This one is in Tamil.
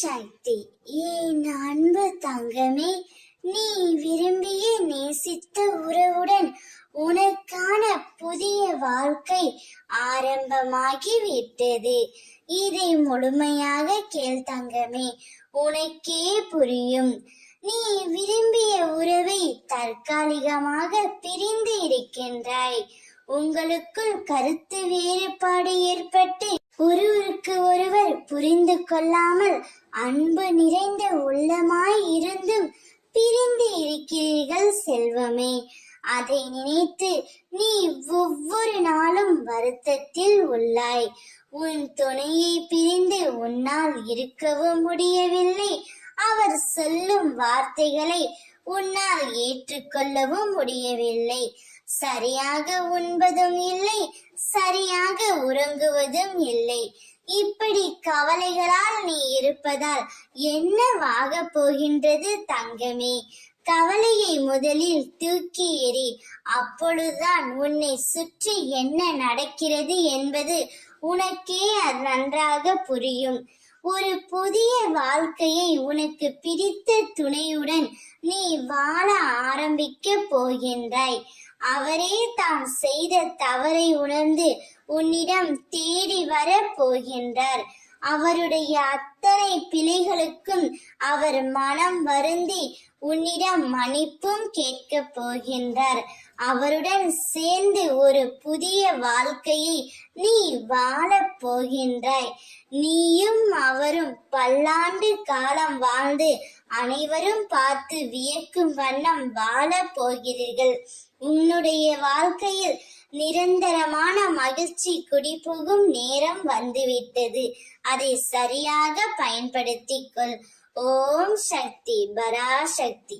சக்தி. என் அன்பு தங்கமே, நீ விரும்பிய நேசித்த உறவுடன் உனக்கான புதிய வாழ்க்கை ஆரம்பமாகிவிட்டது. இதை முழுமையாக கேள் தங்கமே, உனக்கே புரியும். நீ விரும்பிய உறவை தற்காலிகமாக பிரிந்து இருக்கின்றாய். உங்களுக்குள் கருத்து வேறுபாடு ஏற்பட்டு ஒருவருக்கு ஒருவர் புரிந்து கொள்ளாமல் அன்பு நிறைந்த உள்ளமாய் இருந்தும் பிரிந்து இருக்கிறீர்கள் செல்வமே. அதை நினைத்து நீ ஒவ்வொரு நாளும் வருத்தத்தில் உள்ளாய். உன் துணையை பிரிந்து உன்னால் இருக்கவும் முடியவில்லை. அவர் சொல்லும் வார்த்தைகளை உன்னால் ஏற்றுக்கொள்ளவும் முடியவில்லை. சரியாக உண்பதும் இல்லை, சரியாக உறங்குவதும் இல்லை. இப்படி கவலைகளால் நீ இருப்பதால் என்னவாக போகின்றது தங்கமே? கவலையை முதலில் தூக்கி எறி. அப்பொழுதுதான் உன்னை சுற்றி என்ன நடக்கிறது என்பது உனக்கே நன்றாக புரியும். ஒரு புதிய வாழ்க்கையை உனக்கு பிடித்த துணையுடன் நீ வாழ ஆரம்பிக்க போகின்றாய். அவரே தாம் செய்த தவறை உணர்ந்து உன்னிடம் தேடி வர போகின்றார். அவருடைய அத்தனை பிழைகளுக்கும் அவர் மனம் வருந்தி உன்னிடம் மன்னிப்பும் கேட்க போகின்றார். அவருடன் சேர்ந்து ஒரு புதிய வாழ்க்கையை நீ வாழப் போகின்றாய். நீயும் அவரும் பல்லாண்டு காலம் வாழ்ந்து அனைவரும் பார்த்து வியக்கும் வண்ணம் வாழப் போகிறீர்கள். உன்னுடைய வாழ்க்கையில் நிரந்தரமான மகிழ்ச்சி குடிபுகும் நேரம் வந்துவிட்டது. அதை சரியாக பயன்படுத்திக் கொள். ஓம் சக்தி, பராசக்தி.